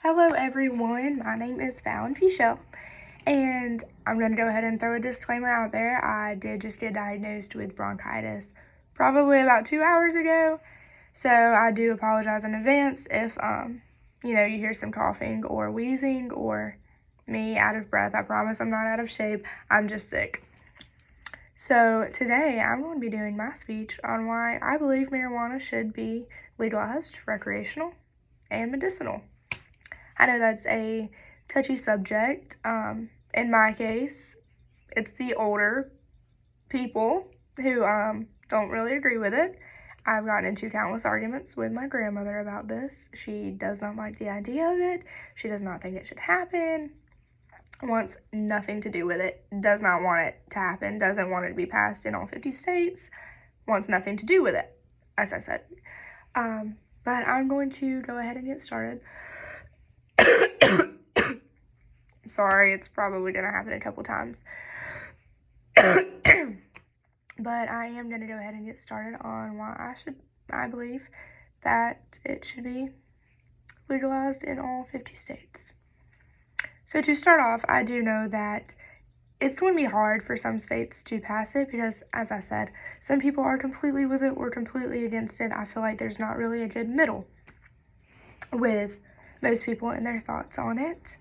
Hello everyone, my name is Michelle, and I'm going to go ahead and throw a disclaimer out there. I did just get diagnosed with bronchitis probably about 2 hours ago, so I do apologize in advance if, you hear some coughing or wheezing or me out of breath. I promise I'm not out of shape, I'm just sick. So today I'm going to be doing my speech on why I believe marijuana should be legalized, recreational, and medicinal. I know that's a touchy subject. In my case, it's the older people who don't really agree with it. I've gotten into countless arguments with my grandmother about this. She does not like the idea of it. She does not think it should happen. Wants nothing to do with it. Does not want it to happen. Doesn't want it to be passed in all 50 states. Wants nothing to do with it, as I said. But I'm going to go ahead and get started. Sorry, it's probably going to happen a couple times. But I am going to go ahead and get started on why I believe that it should be legalized in all 50 states. So to start off, I do know that it's going to be hard for some states to pass it because, as I said, some people are completely with it or completely against it. I feel like there's not really a good middle with most people and their thoughts on it.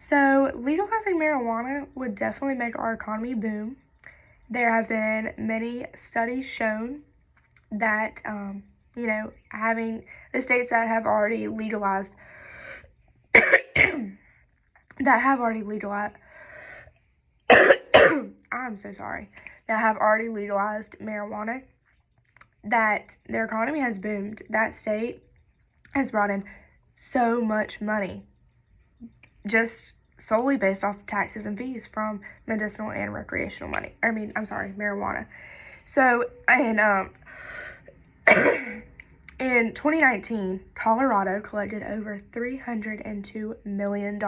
So legalizing marijuana would definitely make our economy boom. There have been many studies shown that, having the states that have already legalized, I'm so sorry, that have already legalized marijuana, that their economy has boomed. That state has brought in so much money just solely based off taxes and fees from medicinal and recreational marijuana. So, in 2019, Colorado collected over $302 million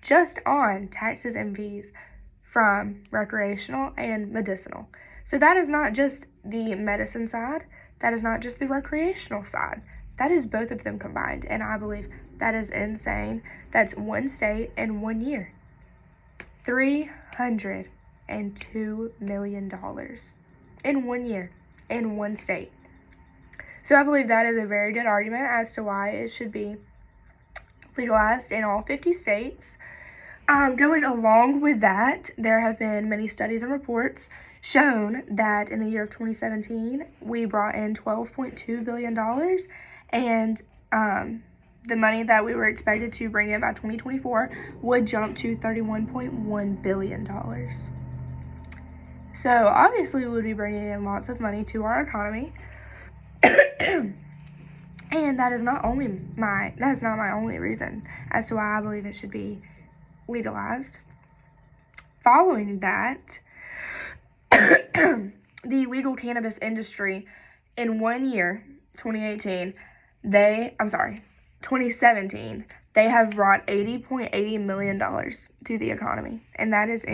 just on taxes and fees from recreational and medicinal. So that is not just the medicine side, that is not just the recreational side. That is both of them combined, and I believe that is insane. That's one state in 1 year. $302 million in 1 year, in one state. So I believe that is a very good argument as to why it should be legalized in all 50 states. Going along with that, there have been many studies and reports shown that in the year of 2017, we brought in $12.2 billion, and the money that we were expected to bring in by 2024 would jump to $31.1 billion. So obviously we would be bringing in lots of money to our economy. And that is not my only reason as to why I believe it should be legalized. Following that, the legal cannabis industry in 1 year, 2017, they have brought $80.80 million to the economy. And that is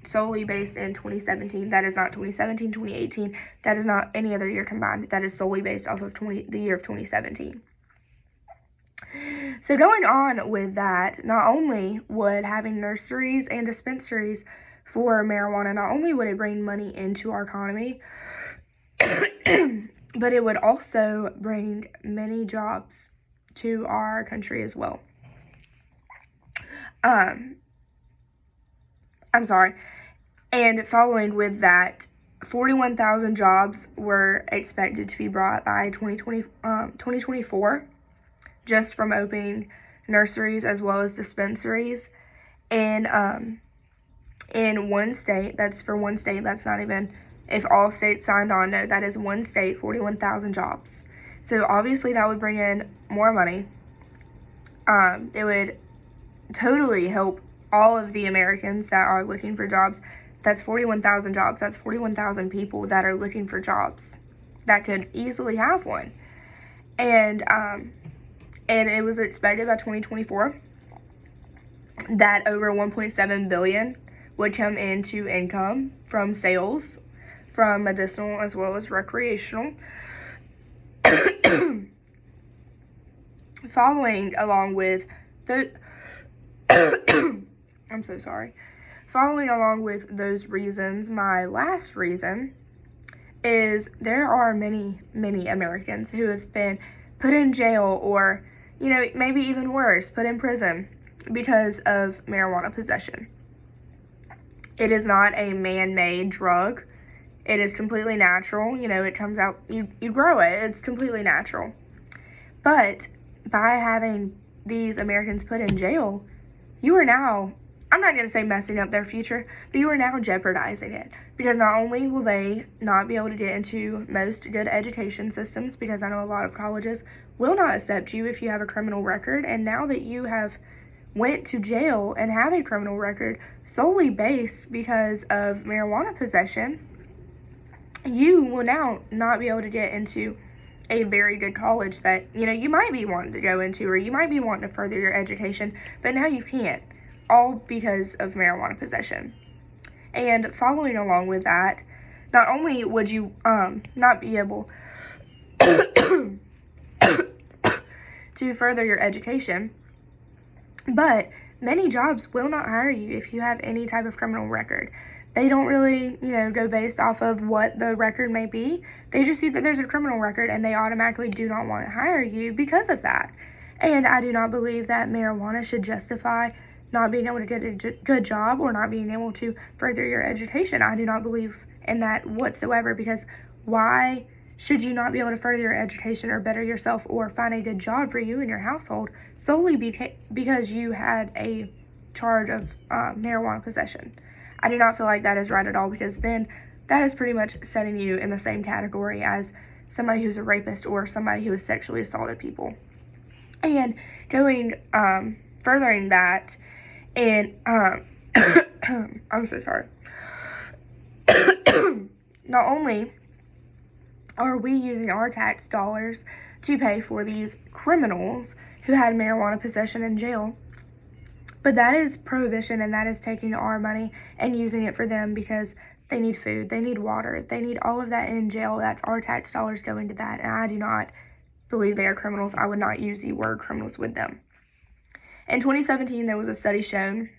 solely based in 2017. That is not 2017, 2018. That is not any other year combined. That is solely based off of the year of 2017. So going on with that, not only would having nurseries and dispensaries for marijuana, not only would it bring money into our economy, but it would also bring many jobs to our country as well. And following with that, 41,000 jobs were expected to be brought by 2024, just from opening nurseries as well as dispensaries in one state. That's for one state. That's not even if all states signed on. No, that is one state, 41,000 jobs. So obviously that would bring in more money. It would totally help all of the Americans that are looking for jobs. That's 41,000 jobs. That's 41,000 people that are looking for jobs that could easily have one. And it was expected by 2024 that over $1.7 billion would come into income from sales, from medicinal as well as recreational. following along with the I'm so sorry. Following along with those reasons, my last reason is there are many, many Americans who have been put in jail or, maybe even worse, put in prison because of marijuana possession. It is not a man-made drug. It is completely natural. It comes out, you grow it. It's completely natural. But by having these Americans put in jail, you are now, I'm not going to say messing up their future, but you are now jeopardizing it. Because not only will they not be able to get into most good education systems, because I know a lot of colleges will not accept you if you have a criminal record, and now that you have went to jail and have a criminal record solely based because of marijuana possession, you will now not be able to get into a very good college that, you might be wanting to go into, or you might be wanting to further your education, but now you can't, all because of marijuana possession. And following along with that, not only would you not be able to further your education, but many jobs will not hire you if you have any type of criminal record. They don't really, go based off of what the record may be. They just see that there's a criminal record and they automatically do not want to hire you because of that. And I do not believe that marijuana should justify not being able to get a good job or not being able to further your education. I do not believe in that whatsoever, because why should you not be able to further your education or better yourself or find a good job for you and your household solely because you had a charge of marijuana possession? I do not feel like that is right at all, because then that is pretty much setting you in the same category as somebody who's a rapist or somebody who has sexually assaulted people. And going, furthering that, and, I'm so sorry. Not only are we using our tax dollars to pay for these criminals who had marijuana possession in jail, but that is prohibition, and that is taking our money and using it for them because they need food, they need water, they need all of that in jail. That's our tax dollars going to that, and I do not believe they are criminals. I would not use the word criminals with them. In 2017, there was a study shown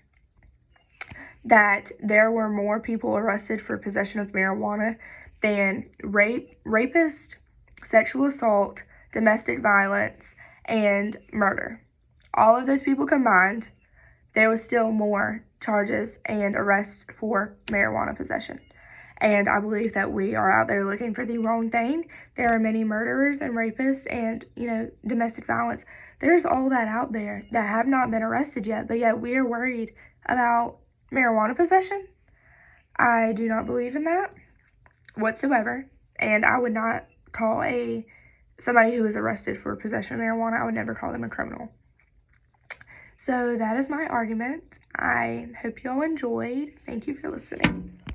that there were more people arrested for possession of marijuana than rapist, sexual assault, domestic violence, and murder. All of those people combined, there was still more charges and arrests for marijuana possession. And I believe that we are out there looking for the wrong thing. There are many murderers and rapists and, domestic violence. There's all that out there that have not been arrested yet, but yet we are worried about marijuana possession. I do not believe in that whatsoever. And I would not call somebody who is arrested for possession of marijuana, I would never call them a criminal. So that is my argument. I hope you all enjoyed. Thank you for listening.